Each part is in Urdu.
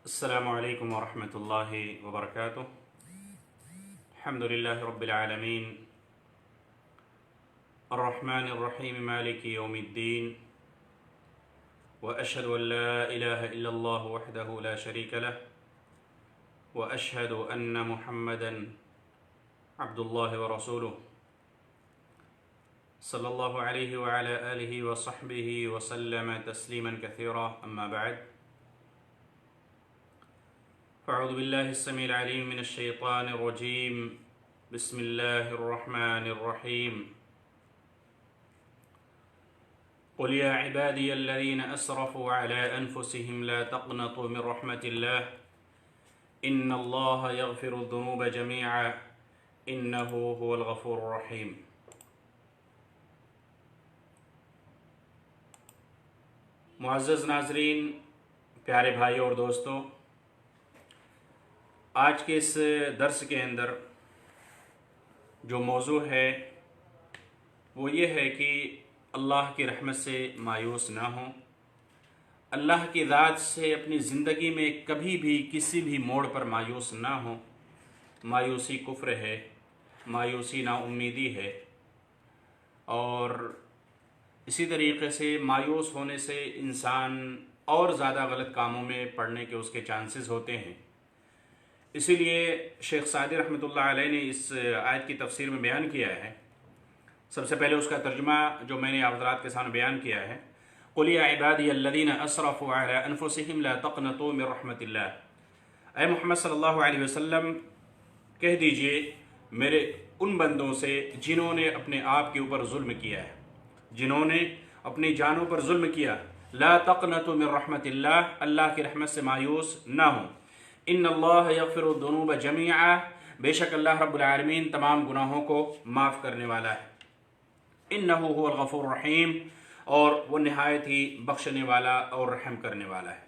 السلام عليكم ورحمة الله وبركاته. الحمد لله رب العالمين الرحمن الرحيم مالك يوم الدين، وأشهد أن لا إله إلا الله وحده لا شريك له، وأشهد أن محمدا عبد الله ورسوله صلى الله عليه وعلى آله وصحبه وسلم تسليما كثيرا. أما بعد، فأعوذ بالله السميع العليم من الشيطان الرجيم. بسم الله الرحمن الرحيم. قل يا عبادي الذين أسرفوا على أنفسهم لا تقنطوا من رحمة الله إن الله يغفر الذنوب جميعا إنه هو الغفور الرحيم. معزز ناظرین، پیارے بھائیوں اور دوستوں، آج کے اس درس کے اندر جو موضوع ہے وہ یہ ہے کہ اللہ کی رحمت سے مایوس نہ ہوں. اللہ کی ذات سے اپنی زندگی میں کبھی بھی کسی بھی موڑ پر مایوس نہ ہوں. مایوسی کفر ہے، مایوسی نا امیدی ہے، اور اسی طریقے سے مایوس ہونے سے انسان اور زیادہ غلط کاموں میں پڑنے کے اس کے چانسز ہوتے ہیں. اسی لیے شیخ سعدی رحمۃ اللہ علیہ نے اس آیت کی تفسیر میں بیان کیا ہے. سب سے پہلے اس کا ترجمہ جو میں نے آپ حضرات کے سامنے بیان کیا ہے، قُلْ يَا عِبَادِيَ الَّذِينَ أَسْرَفُوا عَلَىٰ أَنفُسِهِمْ لَا تَقْنَطُوا مِن رَحْمَةِ اللَّهِ. اے محمد صلی اللہ علیہ وسلم، کہہ دیجئے میرے ان بندوں سے جنہوں نے اپنے آپ کے اوپر ظلم کیا ہے، جنہوں نے اپنی جانوں پر ظلم کیا، لا تقنطوا من رحمت اللہ، اللہ کی رحمت سے مایوس نہ ہوں. ان اللہ یغفر الذنوب جميعا، بے شک اللہ رب العالمین تمام گناہوں کو معاف کرنے والا ہے. انہ هو الغفور الرحیم، اور وہ نہایت ہی بخشنے والا اور رحم کرنے والا ہے.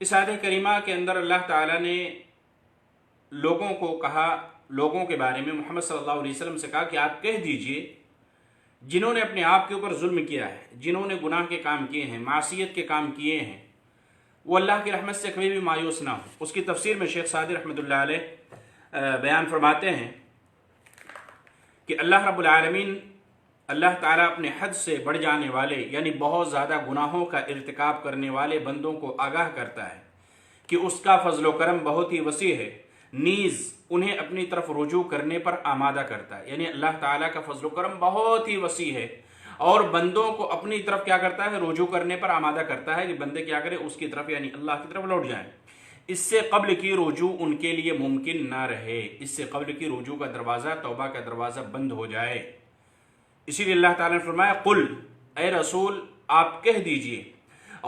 اس آیت کریمہ کے اندر اللہ تعالیٰ نے لوگوں کو کہا، لوگوں کے بارے میں محمد صلی اللہ علیہ وسلم سے کہا کہ آپ کہہ دیجئے جنہوں نے اپنے آپ کے اوپر ظلم کیا ہے، جنہوں نے گناہ کے کام کیے ہیں، معصیت کے کام کیے ہیں، وہ اللہ کی رحمت سے کبھی بھی مایوس نہ ہو. اس کی تفسیر میں شیخ سعدی رحمۃ اللہ علیہ بیان فرماتے ہیں کہ اللہ رب العالمین، اللہ تعالیٰ اپنے حد سے بڑھ جانے والے یعنی بہت زیادہ گناہوں کا ارتکاب کرنے والے بندوں کو آگاہ کرتا ہے کہ اس کا فضل و کرم بہت ہی وسیع ہے، نیز انہیں اپنی طرف رجوع کرنے پر آمادہ کرتا ہے. یعنی اللہ تعالیٰ کا فضل و کرم بہت ہی وسیع ہے اور بندوں کو اپنی طرف کیا کرتا ہے، رجوع کرنے پر آمادہ کرتا ہے کہ بندے کیا کریں، اس کی طرف یعنی اللہ کی طرف لوٹ جائیں. اس سے قبل کی رجوع ان کے لیے ممکن نہ رہے، اس سے قبل کی رجوع کا دروازہ، توبہ کا دروازہ بند ہو جائے. اسی لیے اللہ تعالیٰ نے فرمایا، قل، اے رسول آپ کہہ دیجئے،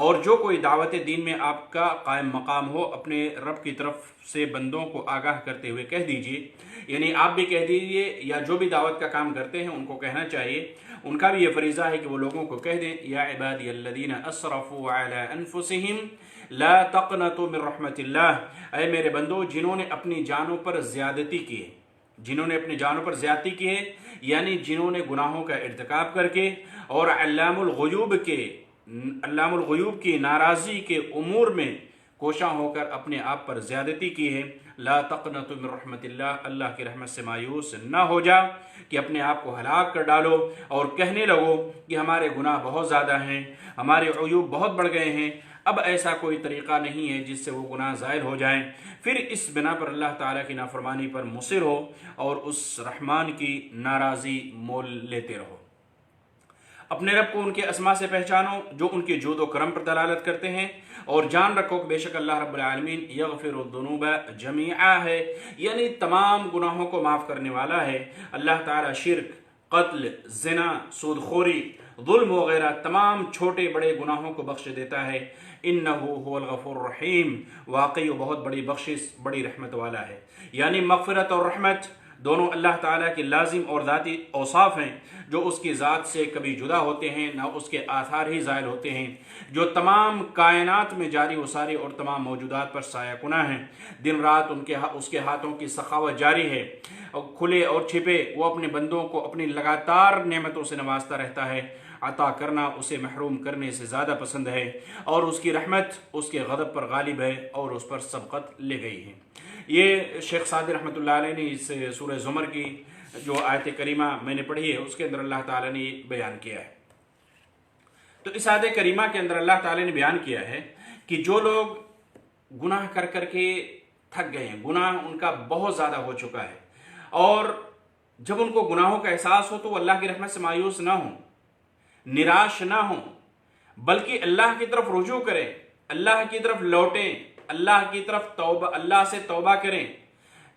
اور جو کوئی دعوت دین میں آپ کا قائم مقام ہو، اپنے رب کی طرف سے بندوں کو آگاہ کرتے ہوئے کہہ دیجئے. یعنی آپ بھی کہہ دیجئے، یا جو بھی دعوت کا کام کرتے ہیں ان کو کہنا چاہیے، ان کا بھی یہ فریضہ ہے کہ وہ لوگوں کو کہہ دیں، یا عبادی الذین اسرفوا علی انفسہم لا تقنطوا من رحمت اللہ. اے میرے بندو جنہوں نے اپنی جانوں پر زیادتی کی ہے، جنہوں نے اپنی جانوں پر زیادتی کی ہے، یعنی جنہوں نے گناہوں کا ارتکاب کر کے اور علام الغیوب کی ناراضی کے امور میں کوشاں ہو کر اپنے آپ پر زیادتی کی ہے. لا تقنطوا من رحمت اللہ، اللہ کی رحمت سے مایوس نہ ہو جا کہ اپنے آپ کو ہلاک کر ڈالو اور کہنے لگو کہ ہمارے گناہ بہت زیادہ ہیں، ہمارے عیوب بہت بڑھ گئے ہیں، اب ایسا کوئی طریقہ نہیں ہے جس سے وہ گناہ ظاہر ہو جائیں. پھر اس بنا پر اللہ تعالیٰ کی نافرمانی پر مصر ہو اور اس رحمان کی ناراضی مول لیتے رہو. اپنے رب کو ان کے اسماء سے پہچانو جو ان کے جود و کرم پر دلالت کرتے ہیں، اور جان رکھو کہ بے شک اللہ رب العالمین یغفر الذنوب جمیعا ہے، یعنی تمام گناہوں کو معاف کرنے والا ہے. اللہ تعالیٰ شرک، قتل، زنا، سود خوری، ظلم وغیرہ تمام چھوٹے بڑے گناہوں کو بخش دیتا ہے. انہ هو الغفور الرحیم، واقعی وہ بہت بڑی بخشش، بڑی رحمت والا ہے. یعنی مغفرت اور رحمت دونوں اللہ تعالیٰ کے لازم اور ذاتی اوصاف ہیں جو اس کی ذات سے کبھی جدا ہوتے ہیں، نہ اس کے آثار ہی ظاہر ہوتے ہیں، جو تمام کائنات میں جاری و ساری اور تمام موجودات پر سایہ کناں ہیں. دن رات اس کے ہاتھوں کی سخاوت جاری ہے، کھلے اور چھپے وہ اپنے بندوں کو اپنی لگاتار نعمتوں سے نوازتا رہتا ہے. عطا کرنا اسے محروم کرنے سے زیادہ پسند ہے، اور اس کی رحمت اس کے غضب پر غالب ہے اور اس پر سبقت لے گئی ہے۔ یہ شیخ سعدی رحمۃ اللہ علیہ نے اس سورہ زمر کی جو آیت کریمہ میں نے پڑھی ہے اس کے اندر اللہ تعالیٰ نے بیان کیا ہے۔ تو اس آیت کریمہ کے اندر اللہ تعالیٰ نے بیان کیا ہے کہ جو لوگ گناہ کر کر کے تھک گئے ہیں، گناہ ان کا بہت زیادہ ہو چکا ہے، اور جب ان کو گناہوں کا احساس ہو تو وہ اللہ کی رحمت سے مایوس نہ ہوں، نراش نہ ہوں، بلکہ اللہ کی طرف رجوع کریں، اللہ کی طرف لوٹیں، اللہ کی طرف اللہ سے توبہ کریں۔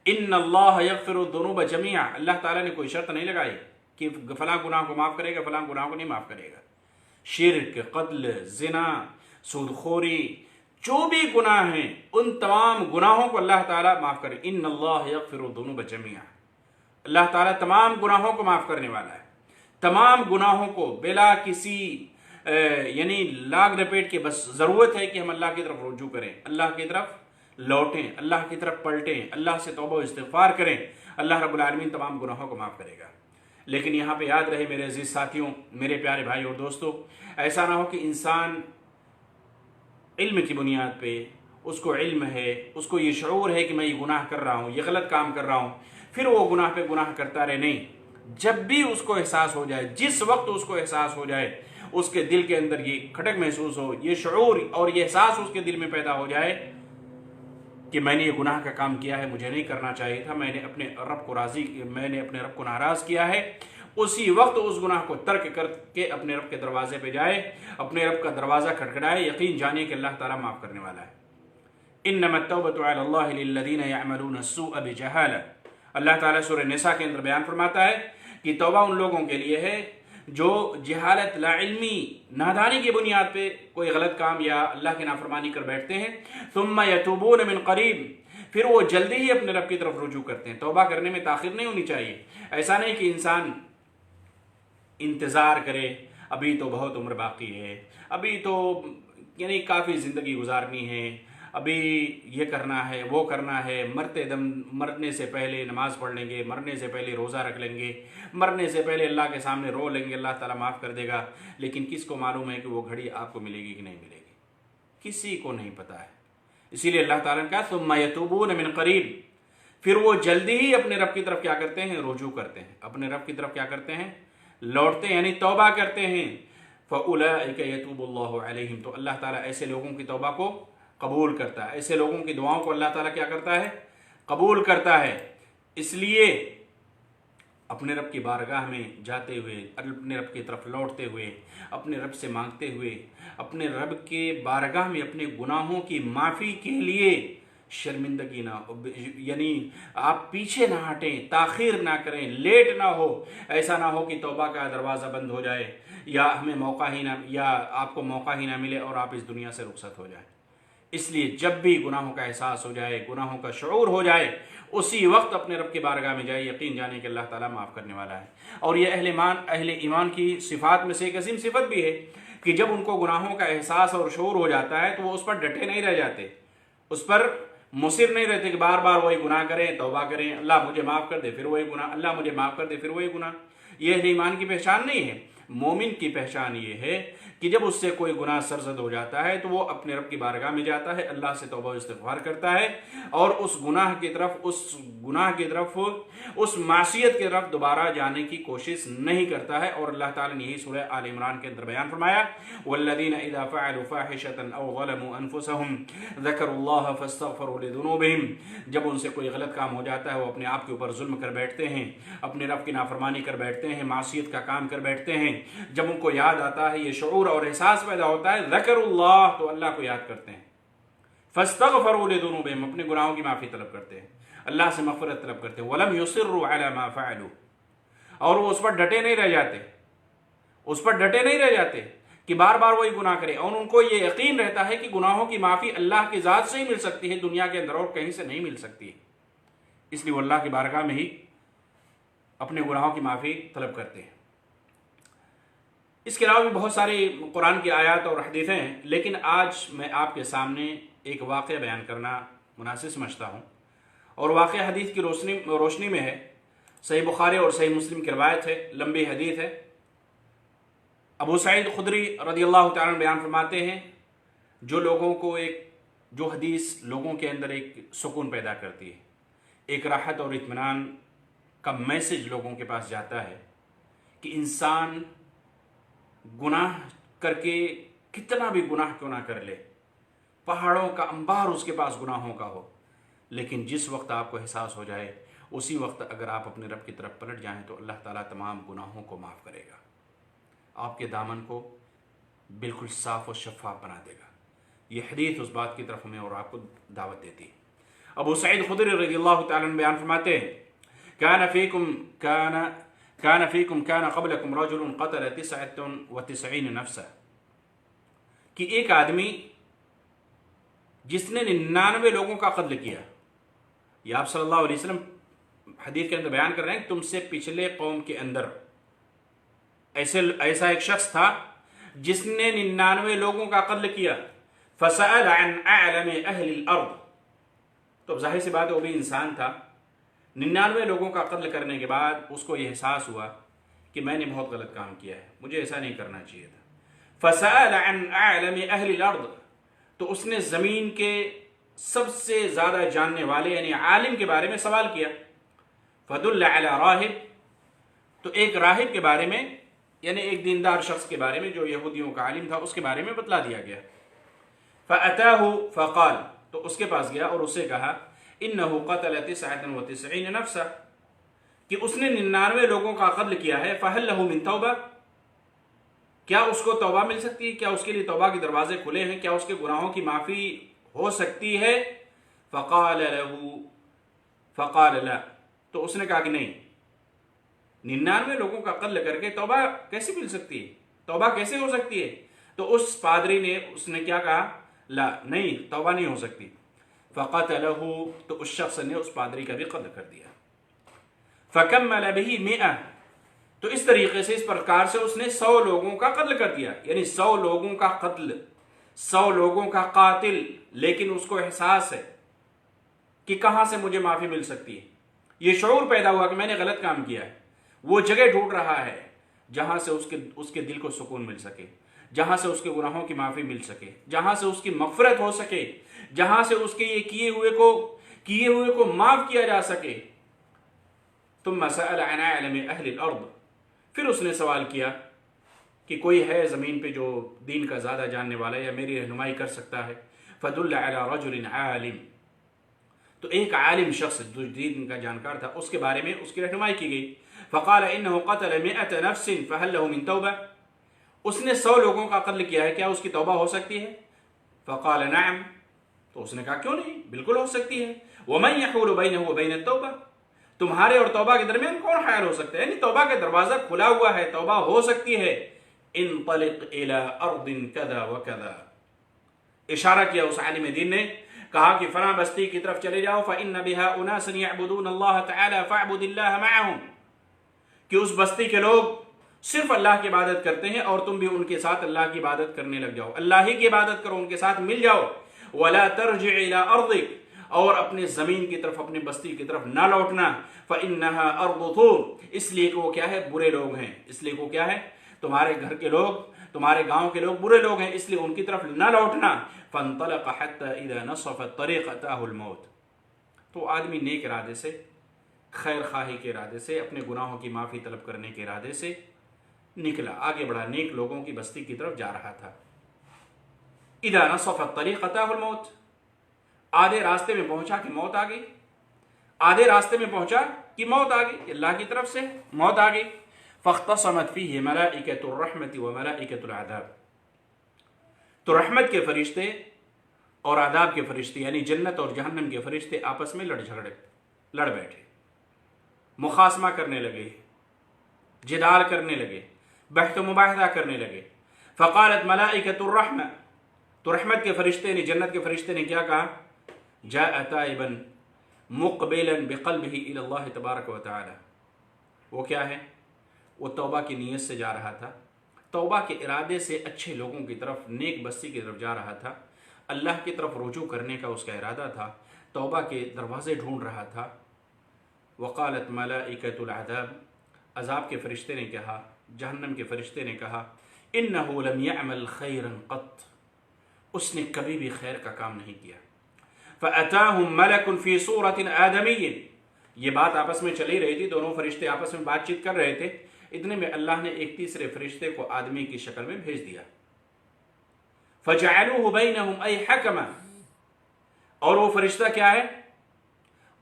ان اللہ یغفر الذنوب جميعا، اللہ تعالیٰ نے کوئی شرط نہیں لگائی کہ فلاں گناہ کو معاف کرے گا، فلاں گناہ کو نہیں معاف کرے گا۔ شرک، قتل، زنا، سود خوری، جو بھی گناہ ہیں ان تمام گناہوں کو اللہ تعالیٰ معاف کرے۔ ان اللہ یغفر الذنوب جميعا، اللہ تعالیٰ تمام گناہوں کو معاف کرنے والا ہے، تمام گناہوں کو بلا کسی یعنی لاگ لپیٹ کے، بس ضرورت ہے کہ ہم اللہ کی طرف رجوع کریں، اللہ کی طرف لوٹیں، اللہ کی طرف پلٹیں، اللہ سے توبہ و استغفار کریں، اللہ رب العالمین تمام گناہوں کو معاف کرے گا۔ لیکن یہاں پہ یاد رہے میرے عزیز ساتھیوں، میرے پیارے بھائی اور دوستو، ایسا نہ ہو کہ انسان علم کی بنیاد پہ، اس کو علم ہے، اس کو یہ شعور ہے کہ میں یہ گناہ کر رہا ہوں، یہ غلط کام کر رہا ہوں، پھر وہ گناہ پہ گناہ کرتا رہے۔ نہیں، جب بھی اس کو احساس ہو جائے، جس وقت اس کو احساس ہو جائے، اس کے دل کے اندر یہ کھٹک محسوس ہو، یہ شعور اور یہ احساس اس کے دل میں پیدا ہو جائے کہ میں نے یہ گناہ کا کام کیا ہے، مجھے نہیں کرنا چاہیے تھا، میں نے اپنے رب کو ناراض کیا ہے، اسی وقت اس گناہ کو ترک کر کے اپنے رب کے دروازے پہ جائے، اپنے رب کا دروازہ کھٹکھٹائے، یقین جانے کہ اللہ تعالیٰ معاف کرنے والا ہے۔ انما التوبۃ علی اللہ للذین یعملون السوء بجہالہ، اللہ تعالیٰ سورہ نساء کے اندر بیان فرماتا ہے کہ توبہ ان لوگوں کے لیے ہے جو جہالت، لا علمی، نادانی کی بنیاد پہ کوئی غلط کام یا اللہ کی نافرمانی کر بیٹھتے ہیں، ثم یتوبون من قریب، پھر وہ جلدی ہی اپنے رب کی طرف رجوع کرتے ہیں۔ توبہ کرنے میں تاخیر نہیں ہونی چاہیے، ایسا نہیں کہ انسان انتظار کرے، ابھی تو بہت عمر باقی ہے، ابھی تو یعنی کافی زندگی گزارنی ہے، ابھی یہ کرنا ہے، وہ کرنا ہے، مرنے سے پہلے نماز پڑھ لیں گے، مرنے سے پہلے روزہ رکھ لیں گے، مرنے سے پہلے اللہ کے سامنے رو لیں گے، اللہ تعالیٰ معاف کر دے گا۔ لیکن کس کو معلوم ہے کہ وہ گھڑی آپ کو ملے گی کہ نہیں ملے گی؟ کسی کو نہیں پتا ہے۔ اسی لیے اللہ تعالیٰ نے کہا ثم یتوبون من قریب، پھر وہ جلدی ہی اپنے رب کی طرف کیا کرتے ہیں؟ رجوع کرتے ہیں، اپنے رب کی طرف کیا کرتے ہیں؟ لوٹتے ہیں، یعنی توبہ کرتے ہیں۔ فَأُولَٰئِكَ يَتُوبُ اللَّهُ عَلَيْهِمْ، تو اللہ تعالیٰ ایسے لوگوں کی توبہ کو قبول کرتا ہے، ایسے لوگوں کی دعاؤں کو اللہ تعالیٰ کیا کرتا ہے؟ قبول کرتا ہے۔ اس لیے اپنے رب کی بارگاہ میں جاتے ہوئے، اپنے رب کی طرف لوٹتے ہوئے، اپنے رب سے مانگتے ہوئے، اپنے رب کے بارگاہ میں اپنے گناہوں کی معافی کے لیے شرمندگی نہ ہو، یعنی آپ پیچھے نہ ہٹیں، تاخیر نہ کریں، لیٹ نہ ہو۔ ایسا نہ ہو کہ توبہ کا دروازہ بند ہو جائے، یا ہمیں موقع ہی نہ، یا آپ کو موقع ہی نہ ملے اور آپ اس دنیا سے رخصت ہو جائیں۔ اس لیے جب بھی گناہوں کا احساس ہو جائے، گناہوں کا شعور ہو جائے، اسی وقت اپنے رب کی بارگاہ میں جائے، یقین جانے کہ اللہ تعالیٰ معاف کرنے والا ہے۔ اور یہ اہل ایمان کی صفات میں سے ایک عظیم صفت بھی ہے کہ جب ان کو گناہوں کا احساس اور شعور ہو جاتا ہے تو وہ اس پر ڈٹے نہیں رہ جاتے، اس پر مصر نہیں رہتے کہ بار بار وہی گناہ کریں، توبہ کریں، اللہ مجھے معاف کر دے، پھر وہی گناہ، اللہ مجھے معاف کر دے، پھر وہی گناہ۔ یہ اہل ایمان کی پہچان نہیں ہے۔ مومن کی پہچان یہ ہے کہ جب اس سے کوئی گناہ سرزد ہو جاتا ہے تو وہ اپنے رب کی بارگاہ میں جاتا ہے، اللہ سے توبہ و استغفار کرتا ہے، اور اس گناہ کی طرف، اس معصیت کی طرف دوبارہ جانے کی کوشش نہیں کرتا ہے۔ اور اللہ تعالیٰ نے یہی سورہ آل عمران کے اندر بیان فرمایا، والذین اذا فعلوا فاحشة او ظلموا انفسهم ذکروا اللہ فاستغفروا لذنوبهم، جب ان سے کوئی غلط کام ہو جاتا ہے وہ اپنے آپ کے اوپر ظلم کر بیٹھتے ہیں، اپنے رب کی نافرمانی کر بیٹھتے ہیں، معصیت کا کام کر بیٹھتے ہیں، جب ان کو یاد آتا ہے، یہ شعور اور احساس پیدا ہوتا ہے، ذکروا اللہ، تو اللہ کو یاد کرتے ہیں، فاستغفروا لذنوبهم، اپنے گناہوں کی معافی طلب کرتے ہیں، اللہ سے مغفرت طلب کرتے ہیں، ولم یصروا علی ما فعلوا، اور وہ اس پر ڈٹے نہیں رہ جاتے کہ بار بار وہی گناہ کرے، اور ان کو یہ یقین رہتا ہے کہ گناہوں کی معافی اللہ کی ذات سے ہی مل سکتی ہے، دنیا کے اندر اور کہیں سے نہیں مل سکتی ہے۔ اس لیے وہ اللہ کی بارگاہ میں ہی اپنے گناہوں کی معافی طلب کرتے ہیں۔ اس کے علاوہ بھی بہت ساری قرآن کی آیات اور حدیثیں ہیں، لیکن آج میں آپ کے سامنے ایک واقعہ بیان کرنا مناسب سمجھتا ہوں، اور واقعہ حدیث کی روشنی میں ہے۔ صحیح بخاری اور صحیح مسلم کی روایت ہے، لمبی حدیث ہے۔ ابو سعید خدری رضی اللہ تعالیٰ عنہ بیان فرماتے ہیں جو لوگوں کو جو حدیث لوگوں کے اندر ایک سکون پیدا کرتی ہے، ایک راحت اور اطمینان کا میسج لوگوں کے پاس جاتا ہے کہ انسان گناہ کر کے کتنا بھی گناہ کیوں نہ کر لے، پہاڑوں کا انبار اس کے پاس گناہوں کا ہو، لیکن جس وقت آپ کو احساس ہو جائے اسی وقت اگر آپ اپنے رب کی طرف پلٹ جائیں تو اللہ تعالیٰ تمام گناہوں کو معاف کرے گا، آپ کے دامن کو بالکل صاف و شفاف بنا دے گا۔ یہ حدیث اس بات کی طرف ہمیں اور آپ کو دعوت دیتی ہے۔ ابو سعید خدری رضی اللہ تعالیٰ عنہ بیان فرماتے ہیں كان فيكم كان قبلكم رجل قتل 99 نفسا، کہ ایک آدمی جس نے 99 لوگوں کا قتل کیا، یہ آپ صلی اللہ علیہ وسلم حدیث کے اندر بیان کر رہے ہیں تم سے پچھلے قوم کے اندر ایسا ایک شخص تھا جس نے 99 لوگوں کا قتل کیا، فسأل عن اعلم اہل الارض، تو ظاہر سی بات ہے وہ بھی انسان تھا، 99 لوگوں کا قتل کرنے کے بعد اس کو یہ احساس ہوا کہ میں نے بہت غلط کام کیا ہے، مجھے ایسا نہیں کرنا چاہیے تھا۔ فسأل عن اعلم اہل الارض، تو اس نے زمین کے سب سے زیادہ جاننے والے یعنی عالم کے بارے میں سوال کیا، فدل علی راہب، تو ایک راہب کے بارے میں یعنی ایک دیندار شخص کے بارے میں جو یہودیوں کا عالم تھا اس کے بارے میں بتلا دیا گیا۔ فأتاه فقال، تو اس کے پاس گیا اور اس سے کہا انه قتل 99 نفسا، کہ اس نے 99 لوگوں کا قتل کیا ہے، فهل له من توبہ، کیا اس کو توبہ مل سکتی ہے، کیا اس کے لیے توبہ کے دروازے کھلے ہیں، کیا اس کے گناہوں کی معافی ہو سکتی ہے؟ فقال لا، تو اس نے کہا کہ نہیں، 99 لوگوں کا قتل کر کے توبہ کیسے مل سکتی ہے، توبہ کیسے ہو سکتی ہے؟ تو اس پادری نے کیا کہا؟ لا، نہیں، توبہ نہیں ہو سکتی۔ فقتلہ، تو اس شخص نے اس پادری کا بھی قتل کر دیا۔ فکمل به 100، تو اس طریقے سے اس پرکار سے اس نے 100 لوگوں کا قتل کر دیا، یعنی 100 لوگوں کا قتل، 100 لوگوں کا قاتل، لیکن اس کو احساس ہے کہ کہاں سے مجھے معافی مل سکتی ہے، یہ شعور پیدا ہوا کہ میں نے غلط کام کیا ہے، وہ جگہ ڈھونڈ رہا ہے جہاں سے اس کے دل کو سکون مل سکے، جہاں سے اس کے گناہوں کی معافی مل سکے، جہاں سے اس کی مغفرت ہو سکے، جہاں سے اس کے یہ کیے ہوئے کو معاف کیا جا سکے۔ ثم سأل عن اعلم اہل الارض، پھر اس نے سوال کیا کہ کوئی ہے زمین پہ جو دین کا زیادہ جاننے والا ہے یا میری رہنمائی کر سکتا ہے؟ فدل علی رجل عالم، تو ایک عالم شخص جو دین کا جانکار تھا اس کے بارے میں اس کی رہنمائی کی گئی۔ فقال انه قتل 100 نفس فهل له من توبہ، اس نے 100 لوگوں کا قتل کیا ہے، کیا اس کی توبہ ہو سکتی ہے؟ فقال نعم، تو اس نے کہا کیوں نہیں، بالکل ہو سکتی ہے۔ ومن يحول بينه وبين التوبہ، تمہارے اور توبہ کے درمیان کون حائل ہو سکتا ہے، یعنی توبہ کا دروازہ کھلا ہوا ہے، توبہ ہو سکتی ہے۔ انطلق الى ارض كذا وكذا، اشارہ کیا اس عالم دین نے، کہا کہ فلاں بستی کی طرف چلے جاؤ، فإن بها أناسا يعبدون الله تعالى فاعبد الله معهم، کہ اس بستی کے لوگ صرف اللہ کی عبادت کرتے ہیں اور تم بھی ان کے ساتھ اللہ کی عبادت کرنے لگ جاؤ، اللہ ہی کی عبادت کرو، ان کے ساتھ مل جاؤ۔ ولا ترجع الى ارضك، اور اپنے زمین کی طرف، اپنی بستی کی طرف نہ لوٹنا، فإنها ارض ثور، اس لیے کہ وہ کیا ہے، برے لوگ ہیں، اس لیے وہ کیا ہے، تمہارے گھر کے لوگ، تمہارے گاؤں کے لوگ برے لوگ ہیں، اس لیے ان کی طرف نہ لوٹنا۔ فانطلق حتى اذا نصف الطريق اتاه الموت، تو آدمی نیک ارادے سے، خیر خواہی کے ارادے سے، اپنے گناہوں کی معافی طلب کرنے کے ارادے سے نکلا، آگے بڑھا، نیک لوگوں کی بستی کی طرف جا رہا تھا۔ اذا نصف الطريق اتاه الموت، آدھے راستے میں پہنچا کہ موت آ گئی، آدھے راستے میں پہنچا کہ موت آ گئی، اللہ کی طرف سے موت آ گئی۔ فاختصمت فيه ملائکۃ الرحمۃ وملائکۃ العذاب، تو رحمت کے فرشتے اور عذاب کے فرشتے یعنی جنت اور جہنم کے فرشتے آپس میں لڑ بیٹھے، مخاصمہ کرنے لگے، جدال کرنے لگے، بحث و مباحثہ کرنے لگے۔ فقالت ملائکۃ الرحمہ، تو رحمت کے فرشتے یعنی جنت کے فرشتے نے کیا کہا؟ جاء تائبا مقبلا بقلبه الى اللہ تبارک و تعالی، وہ کیا ہے، وہ توبہ کی نیت سے جا رہا تھا، توبہ کے ارادے سے اچھے لوگوں کی طرف، نیک بستی کی طرف جا رہا تھا، اللہ کی طرف رجوع کرنے کا اس کا ارادہ تھا، توبہ کے دروازے ڈھونڈ رہا تھا۔ وقالت ملائکۃ العذاب، عذاب کے فرشتے نے کہا، جہنم کے فرشتے نے کہا انہ لم یعمل خیرا قط، اس نے کبھی بھی خیر کا کام نہیں کیا. فأتاہم ملک فی صورت آدمی، یہ بات آپس میں چلی رہی تھی، دونوں فرشتے آپس میں بات چیت کر رہے تھے، اتنے میں اللہ نے ایک تیسرے فرشتے کو آدمی کی شکل میں بھیج دیا. فجعلوہ بینہم ای حکما، اور وہ فرشتہ کیا ہے،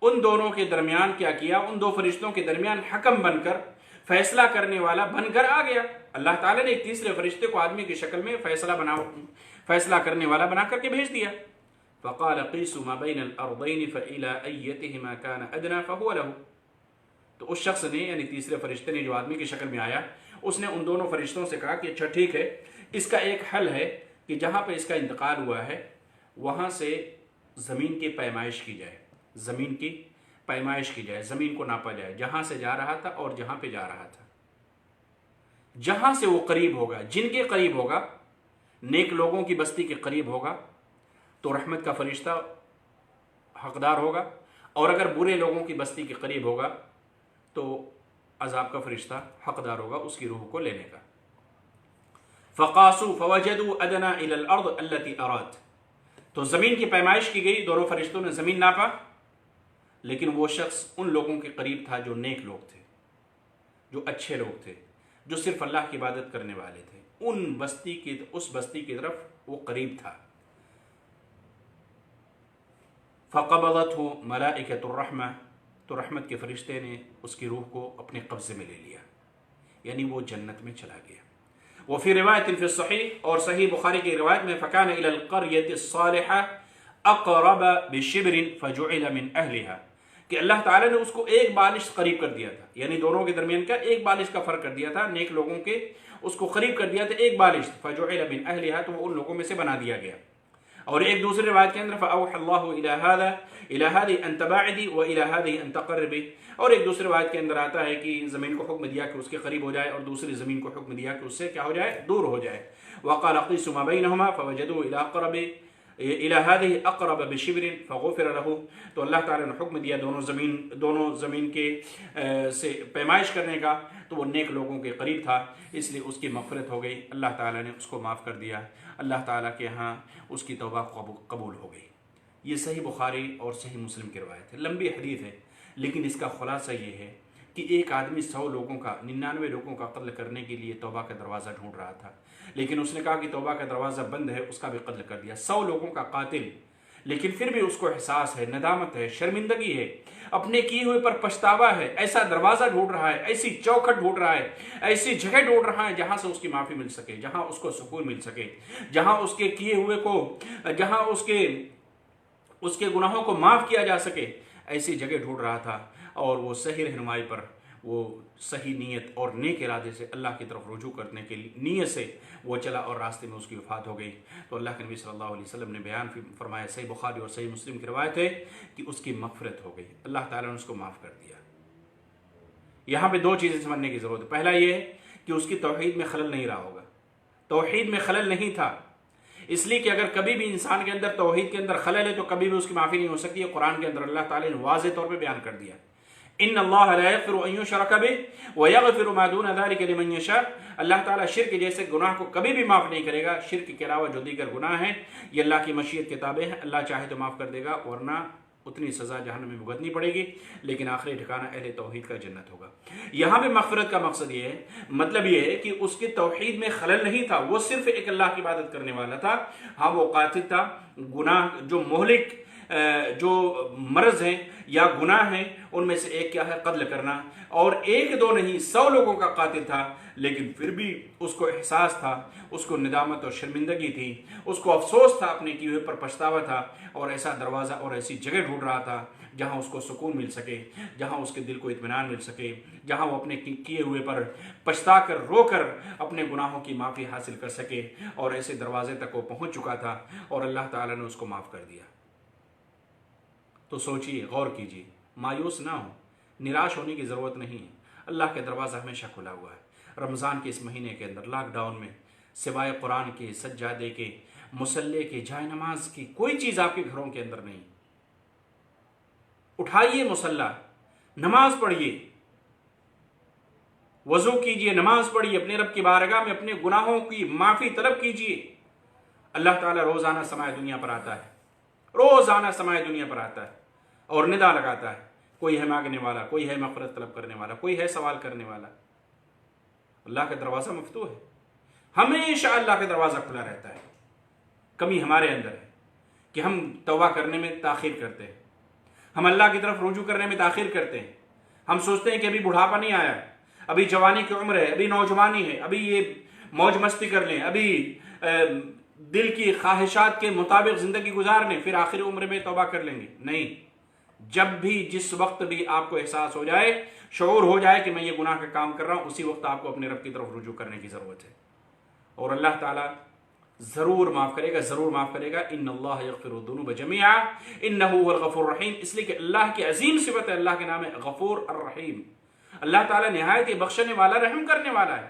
ان دونوں کے درمیان کیا کیا، ان دو فرشتوں کے درمیان حکم بن کر، فیصلہ کرنے والا بن کر آ گیا. اللہ تعالیٰ نے ایک تیسرے فرشتے کو آدمی کی شکل میں فیصلہ کرنے والا بنا کر کے بھیج دیا. فقال قیسوا ما بین الارضین فإلی ایتہما کان ادنی فہو لہ، تو اس شخص نے یعنی تیسرے فرشتے نے جو آدمی کی شکل میں آیا، اس نے ان دونوں فرشتوں سے کہا کہ اچھا ٹھیک ہے، اس کا ایک حل ہے کہ جہاں پہ اس کا انتقال ہوا ہے وہاں سے زمین کی پیمائش کی جائے، زمین کی پیمائش کی جائے، زمین کو ناپا جائے، جہاں سے جا رہا تھا اور جہاں پہ جا رہا تھا. جہاں سے وہ قریب ہوگا، جن کے قریب ہوگا، نیک لوگوں کی بستی کے قریب ہوگا تو رحمت کا فرشتہ حقدار ہوگا، اور اگر برے لوگوں کی بستی کے قریب ہوگا تو عذاب کا فرشتہ حقدار ہوگا اس کی روح کو لینے کا. فقاسوا فوجدوا ادنى الى الارض التي اراد، تو زمین کی پیمائش کی گئی، دونوں فرشتوں نے زمین ناپا، لیکن وہ شخص ان لوگوں کے قریب تھا جو نیک لوگ تھے، جو اچھے لوگ تھے، جو صرف اللہ کی عبادت کرنے والے تھے، اس بستی کی طرف وہ قریب تھا. فقبضته ملائکۃ الرحمہ، تو رحمت کے فرشتے نے اس کی روح کو اپنے قبضے میں لے لیا، یعنی وہ جنت میں چلا گیا. وفي روایت فی الصحیح، اور صحیح بخاری کی روایت میں فکان الی القریۃ الصالحہ اقرب بشبر فجعل من اہلها، کہ اللہ تعالیٰ نے اس کو ایک بالش قریب کر دیا تھا، یعنی دونوں کے درمیان کا ایک بالش کا فرق کر دیا تھا، نیک لوگوں کے اس کو قریب کر دیا تھا ایک بالش، فجعل من اہلها، تو وہ ان لوگوں میں سے بنا دیا گیا. اور ایک دوسری روایت کے اندر فأوحى الله إلى هذه أن تباعدي وإلى هذه أن تقربي، اور ایک دوسری روایت کے اندر آتا ہے کہ زمین کو حکم دیا کہ اس کے قریب ہو جائے، اور دوسری زمین کو حکم دیا کہ اس سے کیا ہو جائے، دور ہو جائے. وقال قيسوا ما بينهما فوجدوا إلى هذه أقرب بشبر فغفر له، تو اللہ تعالیٰ نے حکم دیا دونوں زمین کے سے پیمائش کرنے کا، تو وہ نیک لوگوں کے قریب تھا، اس لیے اس کی مغفرت ہو گئی، اللہ تعالیٰ نے اس کو معاف کر دیا، اللہ تعالیٰ کے ہاں اس کی توبہ قبول ہو گئی. یہ صحیح بخاری اور صحیح مسلم کی روایت ہے، لمبی حدیث ہے، لیکن اس کا خلاصہ یہ ہے کہ ایک آدمی 100 لوگوں کا 99 لوگوں کا قتل کرنے کے لیے توبہ کا دروازہ ڈھونڈ رہا تھا، لیکن اس نے کہا کہ توبہ کا دروازہ بند ہے، اس کا بھی قتل کر دیا. 100 لوگوں کا قاتل، لیکن پھر بھی اس کو احساس ہے، ندامت ہے، شرمندگی ہے، اپنے کیے ہوئے پر پچھتاوا ہے، ایسا دروازہ ڈھونڈ رہا ہے، ایسی چوکھٹ ڈھونڈ رہا ہے، ایسی جگہ ڈھونڈ رہا ہے جہاں سے اس کی معافی مل سکے، جہاں اس کو سکون مل سکے، جہاں اس کے کیے ہوئے کو، جہاں اس کے گناہوں کو معاف کیا جا سکے، ایسی جگہ ڈھونڈ رہا تھا. اور وہ صحیح رہنمائی پر، وہ صحیح نیت اور نیک ارادے سے اللہ کی طرف رجوع کرنے کے نیت سے وہ چلا، اور راستے میں اس کی وفات ہو گئی. تو اللہ کے نبی صلی اللہ علیہ وسلم نے بیان فرمایا، صحیح بخاری اور صحیح مسلم کی روایت ہے کہ اس کی مغفرت ہو گئی، اللہ تعالیٰ نے اس کو معاف کر دیا. یہاں پہ 2 چیزیں سمجھنے کی ضرورت ہے. پہلا یہ ہے کہ اس کی توحید میں خلل نہیں رہا ہوگا، توحید میں خلل نہیں تھا، اس لیے کہ اگر کبھی بھی انسان کے اندر توحید کے اندر خلل ہے تو کبھی بھی اس کی معافی نہیں ہو سکتی. قرآن کے اندر اللہ تعالیٰ نے واضح طور پہ بیان کر دیا، ان اللہ لا یغفر ان یشرک بہ ویغفر ما دون ذلک لمن یشاء، اللہ تعالیٰ شرک جیسے گناہ کو کبھی بھی معاف نہیں کرے گا. شرک کے علاوہ جو دیگر گناہ ہیں یہ اللہ کی مشیت کے تابع ہیں، اللہ چاہے تو معاف کر دے گا، ورنہ اتنی سزا جہنم میں بھگتنی پڑے گی، لیکن آخری ٹھکانہ اہل توحید کا جنت ہوگا. یہاں پہ مغفرت کا مقصد یہ ہے، مطلب یہ ہے کہ اس کی توحید میں خلل نہیں تھا، وہ صرف ایک اللہ کی عبادت کرنے والا تھا. ہاں وہ قاتل تھا، گناہ جو مہلک جو مرض ہیں یا گناہ ہیں ان میں سے ایک کیا ہے، قتل کرنا، اور 1-2 نہیں 100 لوگوں کا قاتل تھا، لیکن پھر بھی اس کو احساس تھا، اس کو ندامت اور شرمندگی تھی، اس کو افسوس تھا، اپنے کیے ہوئے پر پچھتاوا تھا، اور ایسا دروازہ اور ایسی جگہ ڈھونڈ رہا تھا جہاں اس کو سکون مل سکے، جہاں اس کے دل کو اطمینان مل سکے، جہاں وہ اپنے کیے ہوئے پر پچھتا کر رو کر اپنے گناہوں کی معافی حاصل کر سکے. اور ایسے دروازے تک وہ پہنچ چکا تھا، اور اللہ تعالیٰ نے اس کو معاف کر دیا. تو سوچئے، غور کیجئے، مایوس نہ ہو، نراش ہونے کی ضرورت نہیں ہے. اللہ کا دروازہ ہمیشہ کھلا ہوا ہے. رمضان کے اس مہینے کے اندر لاک ڈاؤن میں سوائے قرآن کے، سجادے کے، مصلے کے، جائے نماز کی کوئی چیز آپ کے گھروں کے اندر نہیں. اٹھائیے مصلی، نماز پڑھیے، وضو کیجئے، نماز پڑھیے، اپنے رب کی بارگاہ میں اپنے گناہوں کی معافی طلب کیجئے۔ اللہ تعالیٰ روزانہ سمائے دنیا پر آتا ہے، روزانہ سمائے دنیا پر آتا ہے اور ندا لگاتا ہے، کوئی ہے مانگنے والا، کوئی ہے مغفرت طلب کرنے والا، کوئی ہے سوال کرنے والا۔ اللہ کا دروازہ مفتوح ہے، ہمیشہ اللہ کا دروازہ کھلا رہتا ہے۔ کمی ہمارے اندر ہے کہ ہم توبہ کرنے میں تاخیر کرتے ہیں، ہم اللہ کی طرف رجوع کرنے میں تاخیر کرتے ہیں۔ ہم سوچتے ہیں کہ ابھی بڑھاپا نہیں آیا ہے، ابھی جوانی کی عمر ہے، ابھی نوجوانی ہے، ابھی یہ موج مستی کر لیں، ابھی دل کی خواہشات کے مطابق زندگی گزار لیں، پھر آخری عمر میں توبہ کر لیں گے۔ نہیں، جب بھی جس وقت بھی آپ کو احساس ہو جائے، شعور ہو جائے کہ میں یہ گناہ کا کام کر رہا ہوں، اسی وقت آپ کو اپنے رب کی طرف رجوع کرنے کی ضرورت ہے، اور اللہ تعالیٰ ضرور معاف کرے گا، ضرور معاف کرے گا۔ ان اللہ یغفر الذنوب جميعا انہ هو الغفور الرحیم، اس لیے کہ اللہ کی عظیم صفت ہے، اللہ کے نام ہے غفور الرحیم۔ اللہ تعالیٰ نہایت ہی بخشنے والا، رحم کرنے والا ہے۔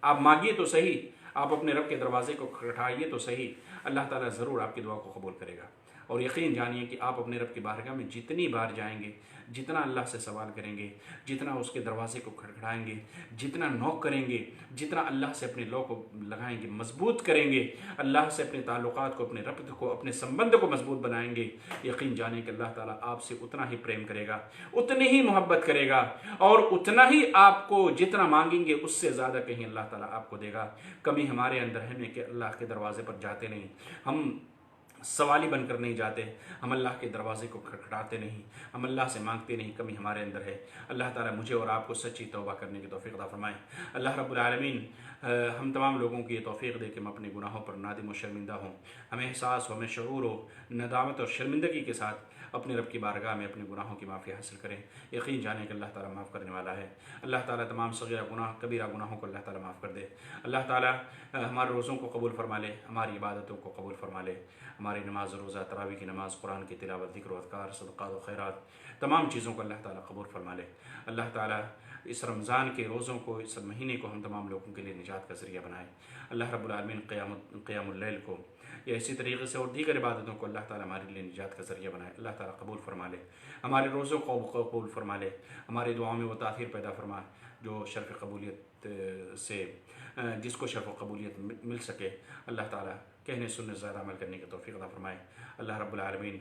آپ مانگیے تو صحیح، آپ اپنے رب کے دروازے کو کھٹکائیے تو صحیح، اللہ تعالیٰ ضرور آپ کی دعا کو قبول کرے گا۔ اور یقین جانیے کہ آپ اپنے رب کی بارگاہ میں جتنی بار جائیں گے، جتنا اللہ سے سوال کریں گے، جتنا اس کے دروازے کو کھٹکھٹائیں گے، جتنا نوک کریں گے، جتنا اللہ سے اپنے لو کو لگائیں گے، مضبوط کریں گے، اللہ سے اپنے تعلقات کو، اپنے ربط کو، اپنے سمبند کو مضبوط بنائیں گے، یقین جانیں کہ اللہ تعالیٰ آپ سے اتنا ہی پریم کرے گا، اتنی ہی محبت کرے گا، اور اتنا ہی آپ کو جتنا مانگیں گے اس سے زیادہ کہیں اللہ تعالیٰ آپ کو دے گا۔ کمی ہمارے اندر ہے کہ اللہ کے دروازے پر جاتے نہیں، ہم سوالی بن کر نہیں جاتے، ہم اللہ کے دروازے کو کھٹکھٹاتے نہیں، ہم اللہ سے مانگتے نہیں، کمی ہمارے اندر ہے۔ اللہ تعالیٰ مجھے اور آپ کو سچی توبہ کرنے کی توفیق عطا فرمائے۔ اللہ رب العالمین ہم تمام لوگوں کی یہ توفیق دے کہ ہم اپنے گناہوں پر نادم و شرمندہ ہوں، ہمیں احساس ہو، ہمیں شعور ہو، ندامت اور شرمندگی کے ساتھ اپنے رب کی بارگاہ میں اپنے گناہوں کی معافی حاصل کریں۔ یقین جانیں کہ اللہ تعالیٰ معاف کرنے والا ہے۔ اللہ تعالیٰ تمام صغیرہ گناہ، کبیرہ گناہوں کو اللہ تعالیٰ معاف کر دے۔ اللہ تعالیٰ ہمارے روزوں کو قبول فرما لے، ہماری عبادتوں کو قبول فرما لے، ہماری نماز روزہ، تراویح کی نماز، قرآن کی تلاوت، ذکر و اذکار، صدقات و خیرات، تمام چیزوں کو اللہ تعالیٰ قبول فرما لے۔ اللہ تعالیٰ اس رمضان کے روزوں کو، اس مہینے کو ہم تمام لوگوں کے لیے نجات کا ذریعہ بنائے۔ اللہ رب العالمین قیام اللیل کو یا اسی طریقے سے اور دیگر عبادتوں کو اللہ تعالیٰ ہمارے لیے نجات کا ذریعہ بنائے۔ اللہ تعالیٰ قبول فرما لے، ہمارے روزوں کو قبول فرما لے، ہماری دعاؤں میں وہ تاثیر پیدا فرما جو شرف قبولیت سے، جس کو شرف و قبولیت مل سکے۔ اللہ تعالیٰ کہنے سننے زیادہ عمل کرنے کی توفیق عطا فرمائے۔ اللہ رب العالمین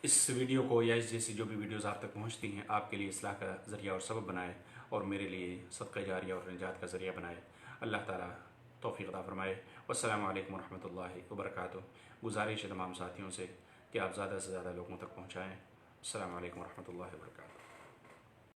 اس ویڈیو کو یا اس جیسی جو بھی ویڈیوز آپ تک پہنچتی ہیں آپ کے لیے اصلاح کا ذریعہ اور سبب بنائے، اور میرے لیے صدقہ جاریہ اور نجات کا ذریعہ بنائے۔ اللہ تعالیٰ توفیق عطا فرمائے۔ والسلام علیکم ورحمۃ اللہ وبرکاتہ۔ گزارش ہے تمام ساتھیوں سے کہ آپ زیادہ سے زیادہ لوگوں تک پہنچائیں۔ السلام علیکم ورحمۃ اللہ وبرکاتہ۔